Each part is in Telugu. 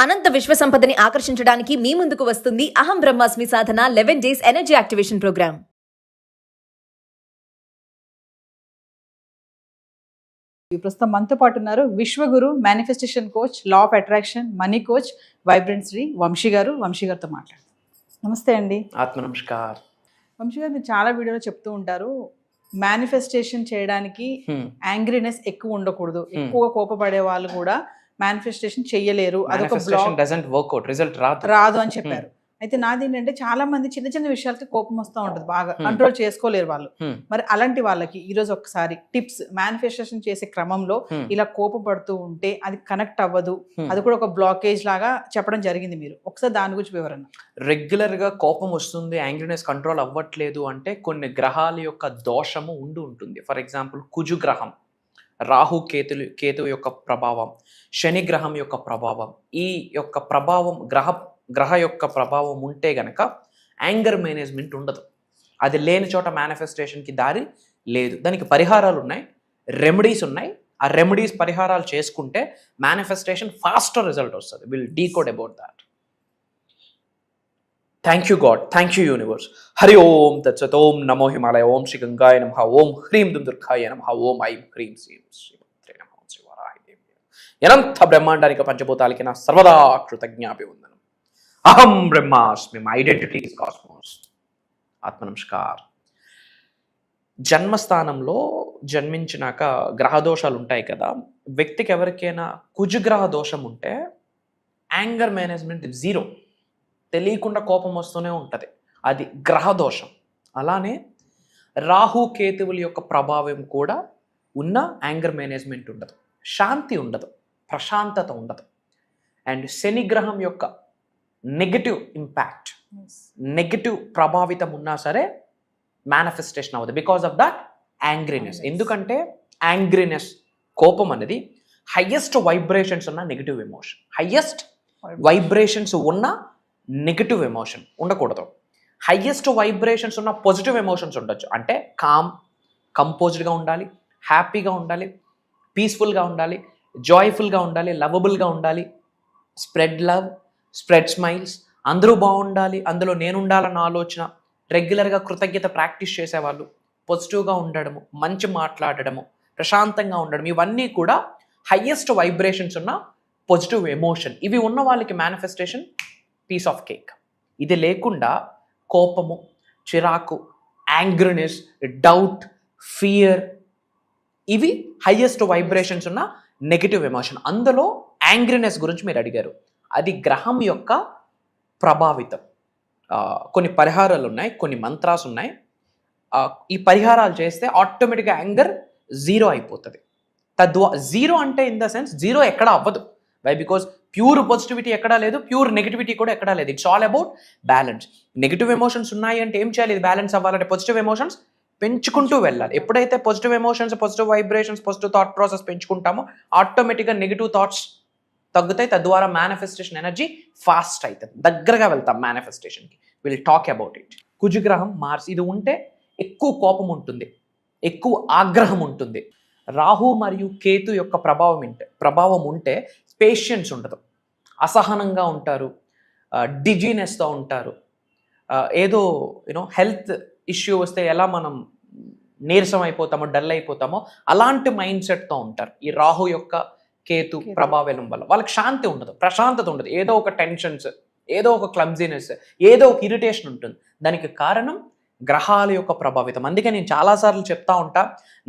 అనంత విశ్వ సంపదని ఆకర్షించడానికి మీ ముందుకు వస్తుంది అహం బ్రహ్మాస్మి సాధన 11 డేస్ ఎనర్జీ యాక్టివేషన్ ప్రోగ్రామ్. ప్రస్తుతం మనతో పాటు ఉన్నారు విశ్వగురు manifestation coach, law of attraction, money coach, vibrant Shri Vamshi గారితో మాట్లాడతారు. నమస్తే అండి. ఆత్మ నమస్కార్. వంశీ గారు, మీరు చాలా వీడియోలో చెప్తూ ఉంటారు, మేనిఫెస్టేషన్ చేయడానికి యాంగ్రీనెస్ ఎక్కువ ఉండకూడదు, ఎక్కువగా కోపపడే వాళ్ళు కూడా మేనిఫెస్టేషన్ చెయ్యలేరు, అదొక బ్లాక్, రిజల్ట్ రాదు అని చెప్పారు. అయితే నాది ఏంటంటే చాలా మంది చిన్న చిన్న విషయాలకి కోపం వస్తూ ఉంటుంది, బాగా కంట్రోల్ చేసుకోలేరు వాళ్ళు. మరి అలాంటి వాళ్ళకి ఈరోజు ఒకసారి టిప్స్, మేనిఫెస్టేషన్ చేసే క్రమంలో ఇలా కోపపడుతూ ఉంటే అది కనెక్ట్ అవ్వదు, అది కూడా ఒక బ్లాకేజ్ లాగా చెప్పడం జరిగింది. మీరు ఒకసారి దాని గురించి వివరణ. రెగ్యులర్ గా కోపం వస్తుంది, యాంగ్రీనెస్ కంట్రోల్ అవ్వట్లేదు అంటే కొన్ని గ్రహాల యొక్క దోషము ఉంటుంది. ఫర్ ఎగ్జాంపుల్ కుజు గ్రహం, రాహు కేతు యొక్క ప్రభావం, శని గ్రహం యొక్క ప్రభావం, ఈ యొక్క ప్రభావం గ్రహ యొక్క ప్రభావం ఉంటే గనక యాంగర్ మేనేజ్మెంట్ ఉండదు. అది లేని చోట మేనిఫెస్టేషన్కి దారి లేదు. దానికి పరిహారాలు ఉన్నాయి, రెమెడీస్ ఉన్నాయి. ఆ రెమెడీస్ పరిహారాలు చేసుకుంటే మేనిఫెస్టేషన్ ఫాస్టర్ రిజల్ట్ వస్తుంది. Will decode about that. Thank you God, thank you universe. Hari Om తత్సత్. ఓం నమో హిమాలయ. ఓం శ్రీ గంగాయ నమః. ఓం హ్రీం దుర్గాయ నమః. ఓం ఐం హ్రీం శ్రీం శ్రీమాత్రే నమః. శివరాయ అనంత బ్రహ్మాండానికి పంచభూతాలకి నా సర్వదా కృతజ్ఞాభివందనం. అహం బ్రహ్మాస్మి, మై ఐడెంటిటీ ఇస్ కాస్మోస్. ఆత్మ నమస్కార్. జన్మస్థానంలో జన్మించినాక గ్రహదోషాలు ఉంటాయి కదా. వ్యక్తికి ఎవరికైనా కుజగ్రహ దోషం ఉంటే యాంగర్ మేనేజ్మెంట్ జీరో, తెలియకుండా కోపం వస్తూనే ఉంటుంది. అది గ్రహదోషం. అలానే రాహు కేతువుల యొక్క ప్రభావం కూడా ఉన్న యాంగర్ మేనేజ్మెంట్ ఉండదు, శాంతి ఉండదు, ప్రశాంతత ఉండదు. అండ్ శని గ్రహం యొక్క నెగటివ్ ఇంపాక్ట్, నెగటివ్ ప్రభావితం ఉన్నా సరే మేనిఫెస్టేషన్ అవ్వదు, బికాస్ ఆఫ్ దట్ యాంగ్రీనెస్. ఎందుకంటే యాంగ్రీనెస్, కోపం అనేది హయ్యెస్ట్ వైబ్రేషన్స్ ఉన్న నెగటివ్ ఎమోషన్. హయ్యెస్ట్ వైబ్రేషన్స్ ఉన్న నెగటివ్ ఎమోషన్ ఉండకూడదు. హయ్యెస్ట్ వైబ్రేషన్స్ ఉన్న పాజిటివ్ ఎమోషన్స్ ఉండొచ్చు. అంటే కంపోజ్డ్గా ఉండాలి, హ్యాపీగా ఉండాలి, పీస్ఫుల్గా ఉండాలి, జాయ్ఫుల్గా ఉండాలి, లవబుల్గా ఉండాలి, స్ప్రెడ్ లవ్, స్ప్రెడ్ స్మైల్స్, అందరూ బాగుండాలి, అందులో నేను ఉండాలన్న ఆలోచన, రెగ్యులర్గా కృతజ్ఞత ప్రాక్టీస్ చేసేవాళ్ళు, పాజిటివ్గా ఉండడము, మంచి మాట్లాడడము, ప్రశాంతంగా ఉండడం, ఇవన్నీ కూడా హయ్యెస్ట్ వైబ్రేషన్స్ ఉన్న పాజిటివ్ ఎమోషన్. ఇవి ఉన్న వాళ్ళకి మేనిఫెస్టేషన్ పీస్ ఆఫ్ కేక్. ఇది లేకుండా కోపము, చిరాకు, యాంగ్రీనెస్, డౌట్, ఫియర్, ఇవి హయ్యెస్ట్ వైబ్రేషన్స్ ఉన్న నెగటివ్ ఎమోషన్. అందులో యాంగ్రీనెస్ గురించి మీరు అడిగారు. అది గ్రహం యొక్క ప్రభావితం. కొన్ని పరిహారాలు ఉన్నాయి, కొన్ని మంత్రాలు ఉన్నాయి. ఈ పరిహారాలు చేస్తే ఆటోమేటిక్గా యాంగర్ జీరో అయిపోతుంది. జీరో అంటే ఇన్ ద సెన్స్ జీరో ఎక్కడా అవ్వదు. వై? బికాజ్ ప్యూర్ పాజిటివిటీ ఎక్కడా లేదు, ప్యూర్ నెగిటివిటీ కూడా ఎక్కడా లేదు. It's all about balance. Negative emotions ఉన్నాయి అంటే ఏం చేయాలి? ఇది బ్యాలెన్స్ అవ్వాలంటే పాజిటివ్ ఎమోషన్స్ పెంచుకుంటూ వెళ్ళాలి. ఎప్పుడైతే positive emotions, positive vibrations, positive thought process పెంచుకుంటామో ఆటోమేటిక్గా నెగిటివ్ థాట్స్ తగ్గుతాయి. తద్వారా మేనిఫెస్టేషన్ ఎనర్జీ ఫాస్ట్ అవుతుంది, దగ్గరగా వెళ్తాం మేనిఫెస్టేషన్కి. Will talk about it. కుజగ్రహం, మార్స్, ఇది ఉంటే ఎక్కువ కోపం ఉంటుంది, ఎక్కువ ఆగ్రహం ఉంటుంది. రాహు మరియు కేతు యొక్క ప్రభావం ఉంటే పేషెన్స్ ఉండదు, అసహనంగా ఉంటారు, డిజీనెస్తో ఉంటారు. ఏదో హెల్త్ ఇష్యూ వస్తే ఎలా మనం నీరసం అయిపోతామో, డల్ అయిపోతామో, అలాంటి మైండ్ సెట్తో ఉంటారు. ఈ రాహు యొక్క కేతు ప్రభావం వల్ల వాళ్ళకి శాంతి ఉండదు, ప్రశాంతత ఉండదు. ఏదో ఒక టెన్షన్స్, ఏదో ఒక క్లమ్జీనెస్, ఏదో ఒక ఇరిటేషన్ ఉంటుంది. దానికి కారణం గ్రహాల యొక్క ప్రభావితం. అందుకే నేను చాలాసార్లు చెప్తా ఉంటా,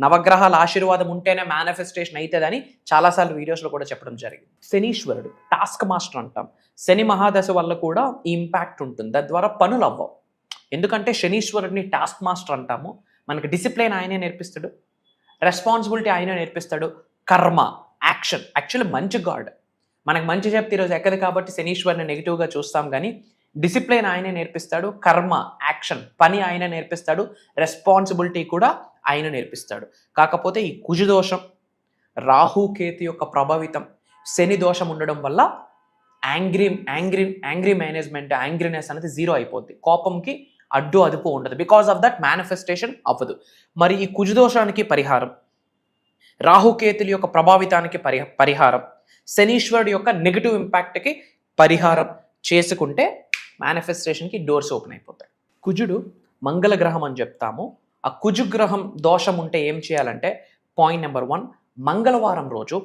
నవగ్రహాల ఆశీర్వాదం ఉంటేనే మేనిఫెస్టేషన్ అవుతుందని చాలాసార్లు వీడియోస్లో కూడా చెప్పడం జరిగింది. శనీశ్వరుడు టాస్క్ మాస్టర్ అంటాం. శని మహాదశ వల్ల కూడా ఈ ఇంపాక్ట్ ఉంటుంది. తద్వారా పనులు అవ్వవు. ఎందుకంటే శనీశ్వరుడిని టాస్క్ మాస్టర్ అంటాము. మనకి డిసిప్లిన్ ఆయనే నేర్పిస్తాడు, రెస్పాన్సిబిలిటీ ఆయనే నేర్పిస్తాడు, కర్మ, యాక్షన్. యాక్చువల్లీ మంచి గాడ్, మనకు మంచి చెప్తే ఈరోజు ఎక్కదు కాబట్టి శనీశ్వరుని నెగిటివ్గా చూస్తాం. కానీ డిసిప్లిన్ ఆయనే నేర్పిస్తాడు, కర్మ, యాక్షన్, పని ఆయన నేర్పిస్తాడు, రెస్పాన్సిబిలిటీ కూడా ఆయన నేర్పిస్తాడు. కాకపోతే ఈ కుజ దోషం, రాహు కేతు యొక్క ప్రభావితం, శని దోషం ఉండడం వల్ల యాంగ్రీ మేనేజ్మెంట్, యాంగ్రీనెస్ అనేది జీరో అయిపోద్ది. కోపంకి అడ్డు అదుపు ఉండదు. బికాస్ ఆఫ్ దట్ మేనిఫెస్టేషన్ అవ్వదు. మరి ఈ కుజ దోషానికి పరిహారం, రాహుకేతుల యొక్క ప్రభావితానికి పరిహారం, శనీశ్వరుడు యొక్క నెగిటివ్ ఇంపాక్ట్కి పరిహారం చేసుకుంటే మేనిఫెస్టేషన్కి డోర్స్ ఓపెన్ అయిపోతాయి. కుజుడు మంగళ గ్రహం అని చెప్తాము. ఆ కుజు గ్రహం దోషం ఉంటే ఏం చేయాలంటే పాయింట్ నెంబర్ 1, మంగళవారం రోజు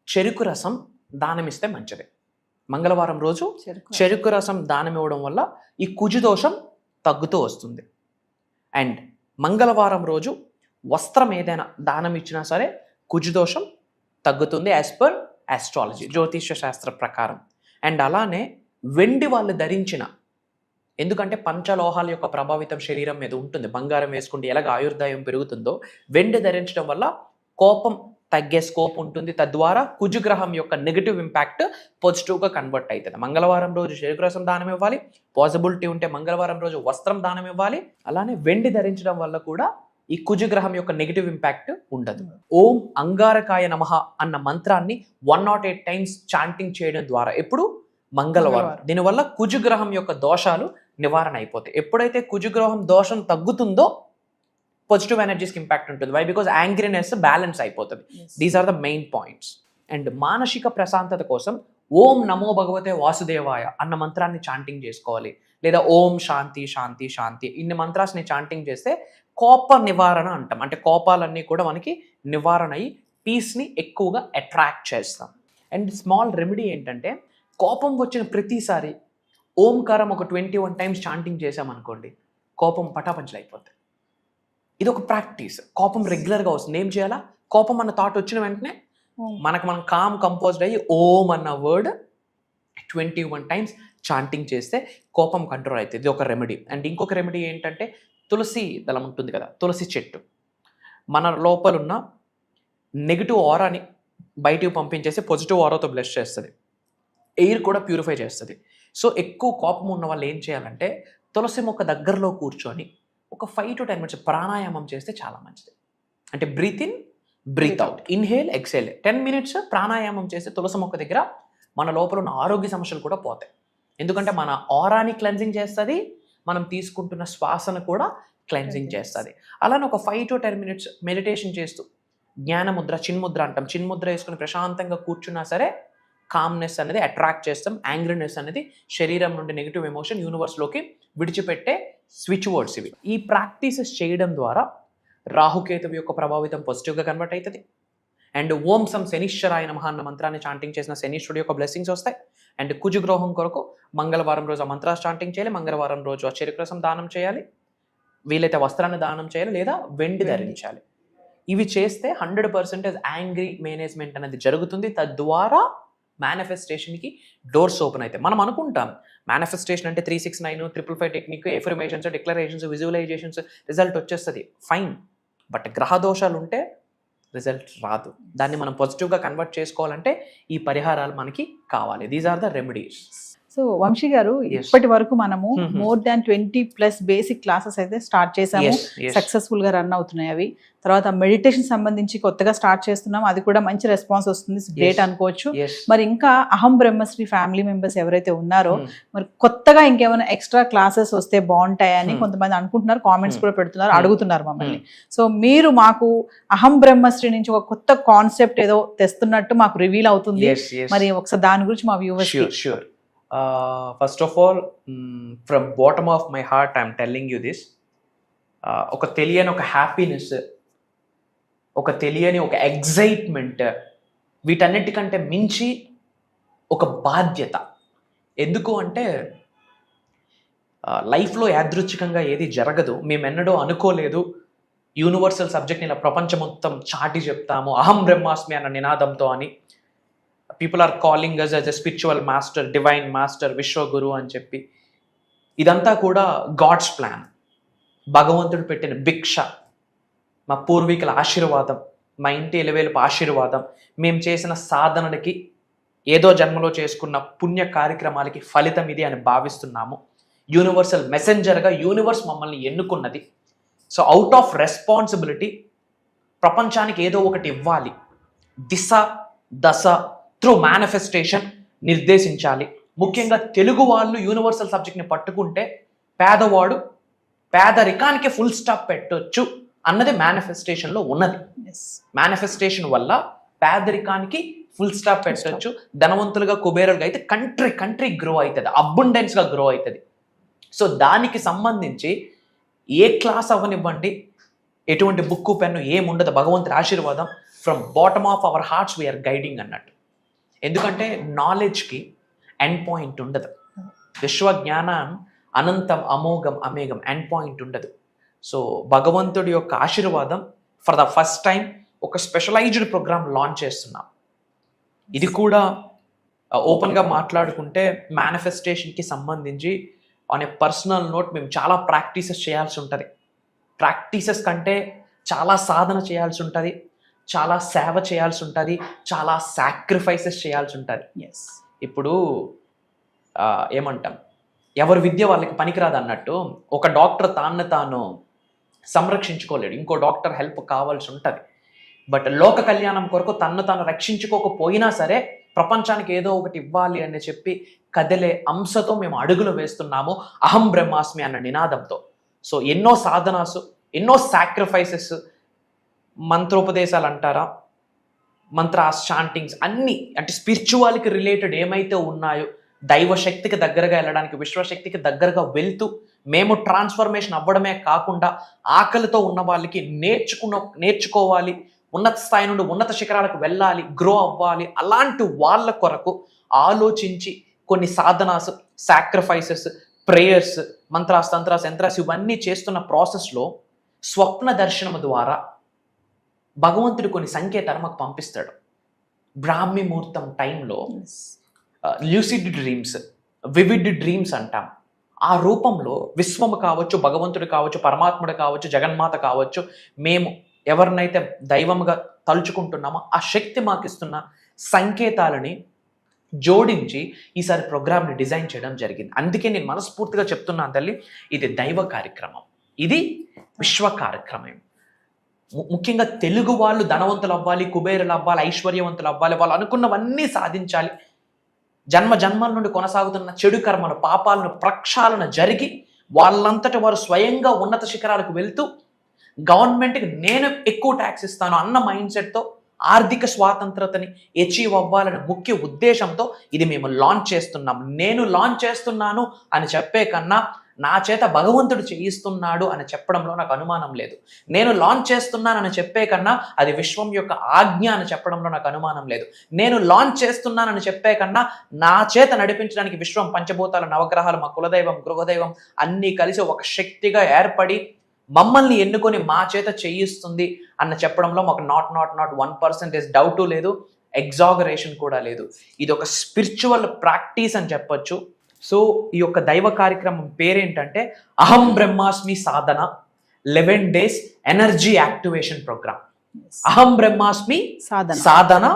చెరుకు రసం దానం ఇస్తే మంచిది. మంగళవారం రోజు చెరుకు రసం దానం ఇవ్వడం వల్ల ఈ కుజు దోషం తగ్గుతూ వస్తుంది. అండ్ మంగళవారం రోజు వస్త్రం ఏదైనా దానం ఇచ్చినా సరే కుజు దోషం తగ్గుతుంది యాజ్ పర్ ఆస్ట్రాలజీ, జ్యోతిష్య శాస్త్ర ప్రకారం. అండ్ అలానే వెండి వాళ్ళు ధరించిన, ఎందుకంటే పంచలోహాల యొక్క ప్రభావితం శరీరం మీద ఉంటుంది. బంగారం వేసుకుంటే ఎలాగ ఆయుర్దాయం పెరుగుతుందో వెండి ధరించడం వల్ల కోపం తగ్గే స్కోప్ ఉంటుంది. తద్వారా కుజుగ్రహం యొక్క నెగిటివ్ ఇంపాక్ట్ పాజిటివ్గా కన్వర్ట్ అవుతుంది. మంగళవారం రోజు చెరుకు రసం దానం ఇవ్వాలి, పాసిబిలిటీ ఉంటే మంగళవారం రోజు వస్త్రం దానం ఇవ్వాలి. అలానే వెండి ధరించడం వల్ల కూడా ఈ కుజుగ్రహం యొక్క నెగిటివ్ ఇంపాక్ట్ ఉండదు. ఓం అంగారకాయ నమః అన్న మంత్రాన్ని 108 టైమ్స్ చాంటింగ్ చేయడం ద్వారా ఎప్పుడు మంగళవారం, దీనివల్ల కుజుగ్రహం యొక్క దోషాలు నివారణ అయిపోతాయి. ఎప్పుడైతే కుజుగ్రహం దోషం తగ్గుతుందో పాజిటివ్ ఎనర్జీస్కి ఇంపాక్ట్ ఉంటుంది. వై? బికాజ్ యాంగ్రీనెస్ బ్యాలెన్స్ అయిపోతుంది. These are the main points. And మానసిక ప్రశాంతత కోసం ఓం నమో భగవతే వాసుదేవాయ అన్న మంత్రాన్ని చాంటింగ్ చేసుకోవాలి. లేదా ఓం శాంతి శాంతి శాంతి ఇన్ని మంత్రాన్ని చాంటింగ్ చేస్తే కోప నివారణ అంటాం. అంటే కోపాలన్నీ కూడా మనకి నివారణ అయ్యి పీస్ని ఎక్కువగా అట్రాక్ట్ చేస్తాం. అండ్ స్మాల్ రెమెడీ ఏంటంటే కోపం వచ్చిన ప్రతిసారి ఓంకారం ఒక 21 టైమ్స్ చాంటింగ్ చేసామనుకోండి, కోపం పటాపంచలు అయిపోతుంది. ఇది ఒక ప్రాక్టీస్. కోపం రెగ్యులర్గా వస్తుంది. ఏం చేయాలా? కోపం అన్న థాట్ వచ్చిన వెంటనే మనం కామ్ కంపోజ్డ్ అయ్యి ఓం అన్న వర్డ్ 21 టైమ్స్ చాంటింగ్ చేస్తే కోపం కంట్రోల్ అవుతుంది. ఇది ఒక రెమెడీ. అండ్ ఇంకొక రెమెడీ ఏంటంటే తులసి దళం ఉంటుంది కదా, తులసి చెట్టు మన లోపలున్న నెగిటివ్ ఆరాని బయటికి పంపించేసి పాజిటివ్ ఆరాతో బ్లెస్ చేస్తుంది. ఎయిర్ కూడా ప్యూరిఫై చేస్తుంది. సో ఎక్కువ కోపం ఉన్న వాళ్ళు ఏం చేయాలంటే తులసి మొక్క దగ్గరలో కూర్చొని ఒక 5 to 10 minutes ప్రాణాయామం చేస్తే చాలా మంచిది. అంటే breathe in, breathe out, inhale, exhale, 10 minutes ప్రాణాయామం చేస్తే తులసి మొక్క దగ్గర మన లోపల ఉన్న ఆరోగ్య సమస్యలు కూడా పోతాయి. ఎందుకంటే మన ఆరాని క్లెన్జింగ్ చేస్తుంది, మనం తీసుకుంటున్న శ్వాసను కూడా క్లెన్జింగ్ చేస్తుంది. అలానే ఒక 5 to 10 minutes మెడిటేషన్ చేస్తూ జ్ఞానముద్ర, చిన్ముద్ర అంటాం, చిన్ముద్ర వేసుకుని ప్రశాంతంగా కూర్చున్నా సరే కామ్నెస్ అనేది అట్రాక్ట్ చేస్తాం. యాంగ్రీనెస్ అనేది శరీరం నుండి నెగిటివ్ ఎమోషన్ యూనివర్స్లోకి విడిచిపెట్టే స్విచ్ వర్డ్స్ ఇవి. ఈ ప్రాక్టీసెస్ చేయడం ద్వారా రాహుకేతువు యొక్క ప్రభావితం పాజిటివ్గా కన్వర్ట్ అవుతుంది. అండ్ ఓం సం శనీశ్వరాయ నమః అన్న మంత్రాన్ని చాంటింగ్ చేసిన శనీశ్వరుడు యొక్క బ్లెస్సింగ్స్ వస్తాయి. అండ్ కుజుగ్రహం కొరకు మంగళవారం రోజు ఆ మంత్రాన్ని చాంటింగ్ చేయాలి, మంగళవారం రోజు ఆ చెరుకు రసం దానం చేయాలి, వీలైతే వస్త్రాన్ని దానం చేయాలి, లేదా వెండి ధరించాలి. ఇవి చేస్తే 100% యాంగ్రీ మేనేజ్మెంట్ అనేది జరుగుతుంది. తద్వారా మేనిఫెస్టేషన్కి డోర్స్ ఓపెన్ అవుతాయి. మనం అనుకుంటాం మేనిఫెస్టేషన్ అంటే 369, 555 technique, affirmations, declarations, visualisations, result వచ్చేస్తుంది. ఫైన్. బట్ గ్రహ దోషాలు ఉంటే రిజల్ట్ రాదు. దాన్ని మనం పాజిటివ్గా కన్వర్ట్ చేసుకోవాలంటే ఈ పరిహారాలు మనకి కావాలి. These are the remedies. So Vamshi గారు, ఇప్పటి వరకు మనము మోర్ దాన్ 20+ బేసిక్ క్లాసెస్ అయితే స్టార్ట్ చేసాము. సక్సెస్ఫుల్ గా రన్ అవుతున్నాయి అవి. తర్వాత మెడిటేషన్ సంబంధించి కొత్తగా స్టార్ట్ చేస్తున్నాం, అది కూడా మంచి రెస్పాన్స్ వస్తుంది, గ్రేట్ అనుకోవచ్చు. మరి ఇంకా అహం బ్రహ్మశ్రీ ఫ్యామిలీ మెంబర్స్ ఎవరైతే ఉన్నారో మరి కొత్తగా ఇంకేమైనా ఎక్స్ట్రా క్లాసెస్ వస్తే బాగుంటాయని కొంతమంది అనుకుంటున్నారు, కామెంట్స్ కూడా పెడుతున్నారు, అడుగుతున్నారు మమ్మల్ని. సో మీరు మాకు అహం బ్రహ్మశ్రీ నుంచి ఒక కొత్త కాన్సెప్ట్ ఏదో తెస్తున్నట్టు మాకు రివీల్ అవుతుంది. మరి ఒకసారి దాని గురించి మా viewers. Sure. First of all, from bottom of my heart I'm telling you this. ఒక తెలియని ఒక హ్యాపీనెస్, ఒక తెలియని ఒక ఎగ్జైట్మెంట్, వీటన్నిటికంటే మించి ఒక బాధ్యత. ఎందుకు అంటే లైఫ్లో యాదృచ్ఛికంగా ఏది జరగదు. మేమెన్నడూ అనుకోలేదు యూనివర్సల్ సబ్జెక్ట్ని ఇలా ప్రపంచం మొత్తం చాటి చెప్తాము అహం బ్రహ్మాస్మి అన్న నినాదంతో అని. People are calling us as a spiritual master, divine master, విశ్వగురు అని చెప్పి. ఇదంతా కూడా గాడ్స్ ప్లాన్, భగవంతుడు పెట్టిన భిక్ష, మా పూర్వీకుల ఆశీర్వాదం, మా ఇంటి ఎలివేలుపు ఆశీర్వాదం, మేము చేసిన సాధనలకి, ఏదో జన్మలో చేసుకున్న పుణ్య కార్యక్రమాలకి ఫలితం ఇది అని భావిస్తున్నాము. యూనివర్సల్ మెసెంజర్గా యూనివర్స్ మమ్మల్ని ఎన్నుకున్నది. సో అవుట్ ఆఫ్ రెస్పాన్సిబిలిటీ ప్రపంచానికి ఏదో ఒకటి ఇవ్వాలి. దిశ దశ త్రూ మేనిఫెస్టేషన్ నిర్దేశించాలి. ముఖ్యంగా తెలుగు వాళ్ళు యూనివర్సల్ సబ్జెక్ట్ని పట్టుకుంటే పేదవాడు పేదరికానికి ఫుల్ స్టాప్ పెట్టొచ్చు అన్నది మేనిఫెస్టేషన్లో ఉన్నది. మేనిఫెస్టేషన్ వల్ల పేదరికానికి ఫుల్ స్టాప్ పెట్టచ్చు. ధనవంతులుగా కుబేరులుగా అయితే కంట్రీ గ్రో అవుతుంది, అబండెన్స్గా గ్రో అవుతుంది. సో దానికి సంబంధించి ఏ క్లాస్ అవ్వనివ్వండి, ఎటువంటి బుక్కు పెన్ను ఏముండదు, భగవంతుడి ఆశీర్వాదం from bottom of our hearts we are guiding అన్నట్టు. ఎందుకంటే నాలెడ్జ్కి ఎండ్ పాయింట్ ఉండదు. విశ్వజ్ఞానం అనంతం అమోఘం అమేఘం, ఎండ్ పాయింట్ ఉండదు. సో భగవంతుడి యొక్క ఆశీర్వాదం ఫర్ ద ఫస్ట్ టైం ఒక స్పెషలైజ్డ్ ప్రోగ్రామ్ లాంచ్ చేస్తున్నాం. ఇది కూడా ఓపెన్గా మాట్లాడుకుంటే మేనిఫెస్టేషన్కి సంబంధించి ఆన్ ఏ పర్సనల్ నోట్ మేము చాలా ప్రాక్టీసెస్ చేయాల్సి ఉంటుంది. ప్రాక్టీసెస్ కంటే చాలా సాధన చేయాల్సి ఉంటుంది, చాలా సేవ చేయాల్సి ఉంటుంది, చాలా సాక్రిఫైసెస్ చేయాల్సి ఉంటుంది. ఇప్పుడు ఏమంటాం, ఎవరి విద్య వాళ్ళకి పనికిరాదు అన్నట్టు ఒక డాక్టర్ తాను సంరక్షించుకోలేడు, ఇంకో డాక్టర్ హెల్ప్ కావాల్సి ఉంటుంది. బట్ లోక కళ్యాణం కొరకు తాను రక్షించుకోకపోయినా సరే ప్రపంచానికి ఏదో ఒకటి ఇవ్వాలి అని చెప్పి కదిలే అంశతో మేము అడుగులు వేస్తున్నాము, అహం బ్రహ్మాస్మి అన్న నినాదంతో. సో ఎన్నో సాధనాసు, ఎన్నో సాక్రిఫైసెస్, మంత్రోపదేశాలు అంటారా, మంత్రాస్, చాంటింగ్స్ అన్నీ, అంటే స్పిరిచువాలిటీకి రిలేటెడ్ ఏమైతే ఉన్నాయో, దైవశక్తికి దగ్గరగా వెళ్ళడానికి, విశ్వశక్తికి దగ్గరగా వెళ్తూ మేము ట్రాన్స్ఫర్మేషన్ అవ్వడమే కాకుండా ఆకలితో ఉన్న వాళ్ళకి నేర్చుకోవాలి, ఉన్నత స్థాయి నుండి ఉన్నత శిఖరాలకు వెళ్ళాలి, గ్రో అవ్వాలి, అలాంటి వాళ్ళ కొరకు ఆలోచించి కొన్ని Sadhana's, sacrifices, prayers, mantras, తంత్రాస్, yantras ఇవన్నీ చేస్తున్న ప్రాసెస్లో స్వప్న దర్శనం ద్వారా భగవంతుడు కొన్ని సంకేతాలు మాకు పంపిస్తాడు. బ్రాహ్మీ ముహూర్తం టైంలో ల్యూసిడ్ డ్రీమ్స్, వివిడ్ డ్రీమ్స్ అంటాం. ఆ రూపంలో విశ్వము కావచ్చు, భగవంతుడు కావచ్చు, పరమాత్ముడు కావచ్చు, జగన్మాత కావచ్చు, మేము ఎవరినైతే దైవముగా తలుచుకుంటున్నామో ఆ శక్తి మాకు ఇస్తున్న సంకేతాలని జోడించి ఈసారి ప్రోగ్రామ్ని డిజైన్ చేయడం జరిగింది. అందుకే నేను మనస్ఫూర్తిగా చెప్తున్నాను తల్లి, ఇది దైవ కార్యక్రమం, ఇది విశ్వ కార్యక్రమం. ముఖ్యంగా తెలుగు వాళ్ళు ధనవంతులు అవ్వాలి, కుబేరులు అవ్వాలి, ఐశ్వర్యవంతులు అవ్వాలి, వాళ్ళు అనుకున్నవన్నీ సాధించాలి, జన్మల నుండి కొనసాగుతున్న చెడు కర్మలు, పాపాలను ప్రక్షాళన జరిగి వాళ్ళంతట వారు స్వయంగా ఉన్నత శిఖరాలకు వెళ్తూ గవర్నమెంట్కి నేను ఎక్కువ ట్యాక్స్ ఇస్తాను అన్న మైండ్ సెట్తో ఆర్థిక స్వాతంత్రతని అచీవ్ అవ్వాలనే ముఖ్య ఉద్దేశంతో ఇది మేము లాంచ్ చేస్తున్నాం. నేను లాంచ్ చేస్తున్నాను అని చెప్పే కన్నా నా చేత భగవంతుడు చేయిస్తున్నాడు అని చెప్పడంలో నాకు అనుమానం లేదు. నేను లాంచ్ చేస్తున్నానని చెప్పే కన్నా అది విశ్వం యొక్క ఆజ్ఞ అని చెప్పడంలో నాకు అనుమానం లేదు. నేను లాంచ్ చేస్తున్నానని చెప్పే కన్నా నా చేత నడిపించడానికి విశ్వం, పంచభూతాలు, నవగ్రహాలు, మా కులదైవం, గృహదైవం అన్నీ కలిసి ఒక శక్తిగా ఏర్పడి మమ్మల్ని ఎన్నుకొని మా చేత చేయిస్తుంది అన్న చెప్పడంలో మాకు నాట్ 1% డౌటు లేదు, ఎగ్జాగరేషన్ కూడా లేదు. ఇది ఒక స్పిరిచువల్ ప్రాక్టీస్ అని చెప్పొచ్చు. సో ఈ యొక్క దైవ కార్యక్రమం పేరేంటంటే అహం బ్రహ్మాస్మి సాధన 11 days ఎనర్జీ యాక్టివేషన్ ప్రోగ్రామ్. అహం బ్రహ్మాస్మి సాధన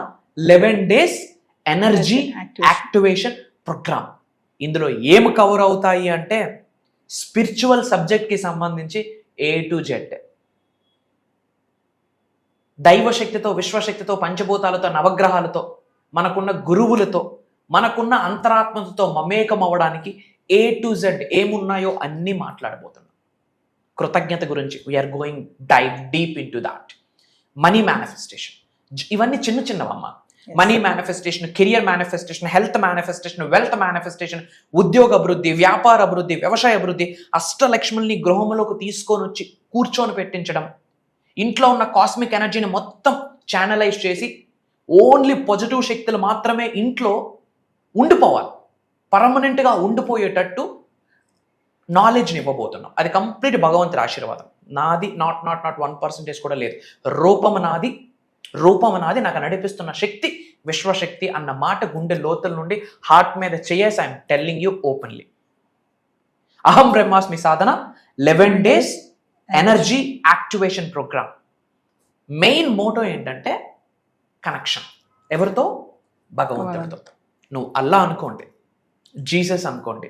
11 days ఎనర్జీ యాక్టివేషన్ ప్రోగ్రామ్. ఇందులో ఏం కవర్ అవుతాయి అంటే స్పిరిచువల్ సబ్జెక్ట్కి సంబంధించి A to Z, దైవశక్తితో, విశ్వశక్తితో, పంచభూతాలతో, నవగ్రహాలతో, మనకున్న గురువులతో, మనకున్న అంతరాత్మతో మమేకం అవ్వడానికి A to Z ఏమున్నాయో అన్నీ మాట్లాడబోతున్నాం. కృతజ్ఞత గురించి we're going dive deep into that. Money manifestation, ఇవన్నీ చిన్నవమ్మ. Money manifestation, career manifestation, health manifestation, wealth manifestation, ఉద్యోగ అభివృద్ధి, వ్యాపార అభివృద్ధి, వ్యవసాయ అభివృద్ధి, అష్టలక్ష్ముల్ని గృహంలోకి తీసుకొని వచ్చి కూర్చొని పెట్టించడం, ఇంట్లో ఉన్న కాస్మిక్ ఎనర్జీని మొత్తం ఛానలైజ్ చేసి ఓన్లీ పాజిటివ్ శక్తులు మాత్రమే ఇంట్లో ఉండిపోవాలి, పర్మనెంట్గా ఉండిపోయేటట్టు నాలెడ్జ్ని ఇవ్వబోతున్నాం. అది కంప్లీట్ భగవంతుడి ఆశీర్వాదం. నాది నాట్ 1% కూడా లేదు. రూపం నాది, నాకు నడిపిస్తున్న శక్తి విశ్వశక్తి అన్న మాట గుండె లోతుల నుండి హార్ట్ మీద చేసి ఐఎమ్ టెల్లింగ్ యూ ఓపెన్లీ. అహం బ్రహ్మాస్మి సాధన 11 days energy activation programme. Main motto ఏంటంటే కనెక్షన్. ఎవరితో? భగవంతుడితో. నువ్వు అల్లా అనుకోండి, జీసస్ అనుకోండి,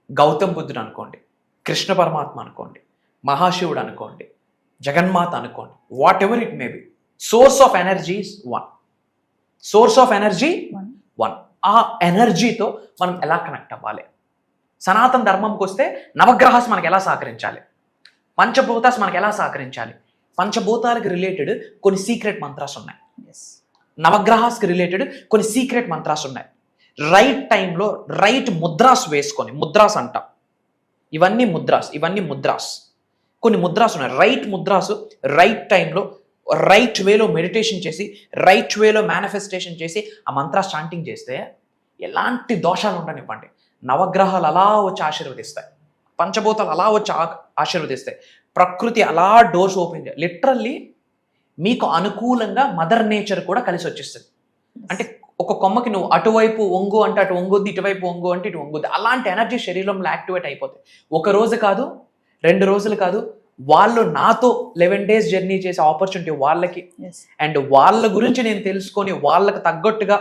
గౌతమ్ బుద్ధుడు అనుకోండి, కృష్ణ పరమాత్మ అనుకోండి, మహాశివుడు అనుకోండి, జగన్మాత అనుకోండి, what ever it may be, source of energy is one. Source of energy one. ఆ ఎనర్జీతో మనం ఎలా కనెక్ట్ అవ్వాలి? సనాతన ధర్మంకి వస్తే నవగ్రహాస్ మనకు ఎలా సహకరించాలి, పంచభూతాస్ మనకు ఎలా సహకరించాలి, పంచభూతాలకు రిలేటెడ్ కొన్ని సీక్రెట్ మంత్రాస్ ఉన్నాయి. నవగ్రహాస్కి రిలేటెడ్ కొన్ని సీక్రెట్ మంత్రాస్ ఉన్నాయి. రైట్ టైంలో రైట్ ముద్రాస్ వేసుకొని, ముద్రాస్ అంటాం, ఇవన్నీ ముద్రాస్ కొన్ని ముద్రాస్ ఉన్నాయి. రైట్ ముద్రాసు రైట్ టైంలో రైట్ వేలో మెడిటేషన్ చేసి రైట్ వేలో మేనిఫెస్టేషన్ చేసి ఆ మంత్ర చాంటింగ్ చేస్తే ఎలాంటి దోషాలు ఉండనివ్వండి, నవగ్రహాలు అలా వచ్చి ఆశీర్వదిస్తాయి, పంచభూతాలు అలా వచ్చి ఆశీర్వదిస్తాయి, ప్రకృతి అలా డోర్స్ ఓపెన్ చేయాలి. లిటరల్లీ మీకు అనుకూలంగా మదర్ నేచర్ కూడా కలిసి వచ్చేస్తుంది. అంటే ఒక కొమ్మకి నువ్వు అటువైపు వంగు అంటే అటు వంగుద్ది, ఇటువైపు వంగు అంటే ఇటు వంగుద్ది. అలాంటి ఎనర్జీ శరీరంలో యాక్టివేట్ అయిపోతాయి. ఒక రోజు కాదు, 2 రోజులు కాదు, వాళ్ళు నాతో 11 days జర్నీ చేసే ఆపర్చునిటీ వాళ్ళకి. అండ్ వాళ్ళ గురించి నేను తెలుసుకొని వాళ్ళకి తగ్గట్టుగా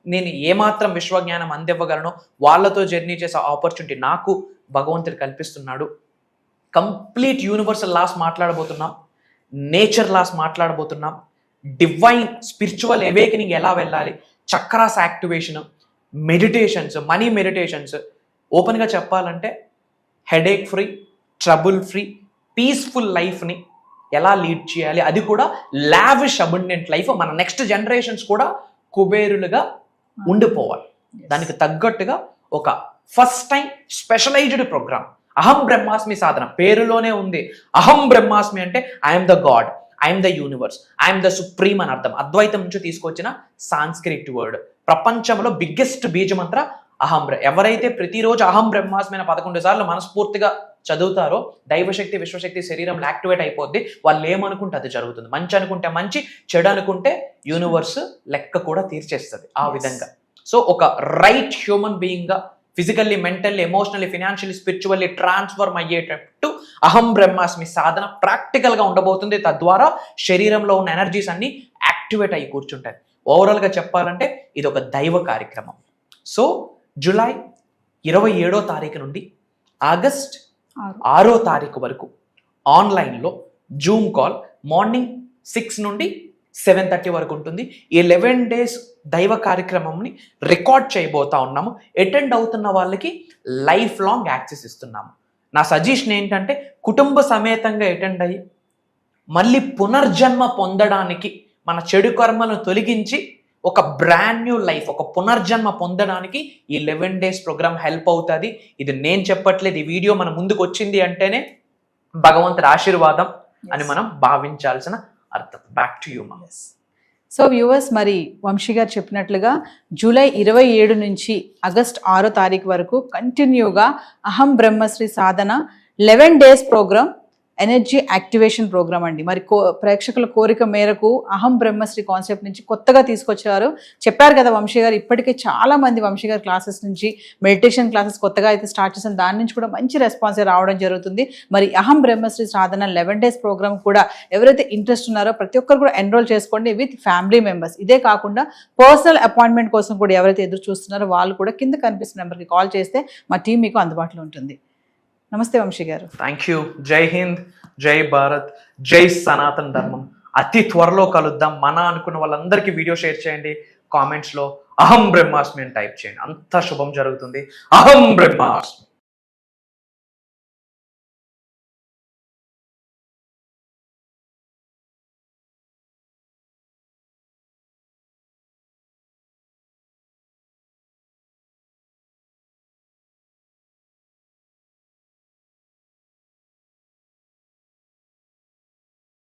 నేను ఏమాత్రం విశ్వజ్ఞానం అందివ్వగలను, వాళ్ళతో జర్నీ చేసే ఆపర్చునిటీ నాకు భగవంతుడు కల్పిస్తున్నాడు. కంప్లీట్ యూనివర్సల్ లాస్ మాట్లాడబోతున్నాం, నేచర్ లాస్ మాట్లాడబోతున్నాం, డివైన్ స్పిరిచువల్ అవేకనింగ్ ఎలా వెళ్ళాలి, chakras activation, meditations, money meditations. ఓపెన్గా చెప్పాలంటే headache free, trouble free, peaceful లైఫ్ని ఎలా లీడ్ చేయాలి, అది కూడా లావిష్ అబండెంట్ లైఫ్, మన నెక్స్ట్ జనరేషన్స్ కూడా కుబేరులుగా ఉండిపోవాలి. దానికి తగ్గట్టుగా ఒక ఫస్ట్ టైం స్పెషలైజ్డ్ ప్రోగ్రామ్ అహం బ్రహ్మాస్మి సాధన. పేరులోనే ఉంది అహం బ్రహ్మాస్మి అంటే I'm the God, I'm the universe, I'm the supreme అని అర్థం. అద్వైతం నుంచి తీసుకొచ్చిన సాంస్క్రిట్ వర్డ్. ప్రపంచంలో బిగ్గెస్ట్ బీజమంత్ర అహం. ఎవరైతే ప్రతిరోజు అహం బ్రహ్మాస్మి 11 సార్లు మనస్ఫూర్తిగా చదువుతారో దైవశక్తి, విశ్వశక్తి శరీరంలో యాక్టివేట్ అయిపోద్ది. వాళ్ళు ఏమనుకుంటే అది జరుగుతుంది. మంచి అనుకుంటే మంచి, చెడు అనుకుంటే యూనివర్స్ లెక్క కూడా తీర్చేస్తుంది ఆ విధంగా. సో ఒక రైట్ హ్యూమన్ బీయింగ్గా physically, mentally, emotionally, financially, spiritually transform అయ్యేటట్టు అహం బ్రహ్మాస్మి సాధన ప్రాక్టికల్గా ఉండబోతుంది. తద్వారా శరీరంలో ఉన్న ఎనర్జీస్ అన్ని యాక్టివేట్ అయ్యి కూర్చుంటాయి. ఓవరాల్గా చెప్పాలంటే ఇది ఒక దైవ కార్యక్రమం. సో జూలై 27వ తారీఖు నుండి ఆగస్ట్ 6వ తారీఖు వరకు ఆన్లైన్లో జూమ్ కాల్ మార్నింగ్ 6 నుండి 7:30 వరకు ఉంటుంది. ఈ 11 days దైవ కార్యక్రమంని రికార్డ్ చేయబోతా ఉన్నాము. అటెండ్ అవుతున్న వాళ్ళకి లైఫ్ లాంగ్ యాక్సెస్ ఇస్తున్నాము. నా సజెషన్ ఏంటంటే కుటుంబ సమేతంగా అటెండ్ అయ్యి మళ్ళీ పునర్జన్మ పొందడానికి, మన చెడు కర్మలను తొలగించి ఒక బ్రాండ్ న్యూ లైఫ్, ఒక పునర్జన్మ పొందడానికి ఈ 11 days ప్రోగ్రామ్ హెల్ప్ అవుతుంది. ఇది నేను చెప్పట్లేదు, ఈ వీడియో మన ముందుకు వచ్చింది అంటేనే భగవంతుడి ఆశీర్వాదం అని మనం భావించాల్సిన అర్థం. బ్యాక్ టు యూ మా. సో వ్యూవర్స్, మరి వంశీ గారు చెప్పినట్లుగా జూలై 27 నుంచి ఆగస్ట్ 6వ తారీఖు వరకు కంటిన్యూగా అహం బ్రహ్మశ్రీ సాధన 11 days programme, energy activation programme అండి. మరి ప్రేక్షకుల కోరిక మేరకు అహం బ్రహ్మశ్రీ కాన్సెప్ట్ నుంచి కొత్తగా తీసుకొచ్చారు. చెప్పారు కదా వంశీ గారు, ఇప్పటికే చాలా మంది వంశీ గారి క్లాసెస్ నుంచి మెడిటేషన్ క్లాసెస్ కొత్తగా అయితే స్టార్ట్ చేసిన దాని నుంచి కూడా మంచి రెస్పాన్స్ రావడం జరుగుతుంది. మరి అహం బ్రహ్మశ్రీ సాధన 11 days ప్రోగ్రామ్ కూడా ఎవరైతే ఇంట్రెస్ట్ ఉన్నారో ప్రతి ఒక్కరు కూడా ఎన్రోల్ చేసుకోండి విత్ ఫ్యామిలీ మెంబర్స్. ఇదే కాకుండా పర్సనల్ అపాయింట్మెంట్ కోసం కూడా ఎవరైతే ఎదురు చూస్తున్నారో వాళ్ళు కూడా కింద కనిపిస్తున్న నెంబర్కి కాల్ చేస్తే మా టీం మీకు అందుబాటులో ఉంటుంది. నమస్తే వంశీ గారు. Thank you. జై హింద్, జై భారత్, జై సనాతన ధర్మం. అతి త్వరలో కలుద్దాం. మన అనుకున్న వాళ్ళందరికీ వీడియో షేర్ చేయండి. కామెంట్స్లో అహం బ్రహ్మాస్మి అని టైప్ చేయండి. అంత శుభం జరుగుతుంది. అహం బ్రహ్మాస్మి.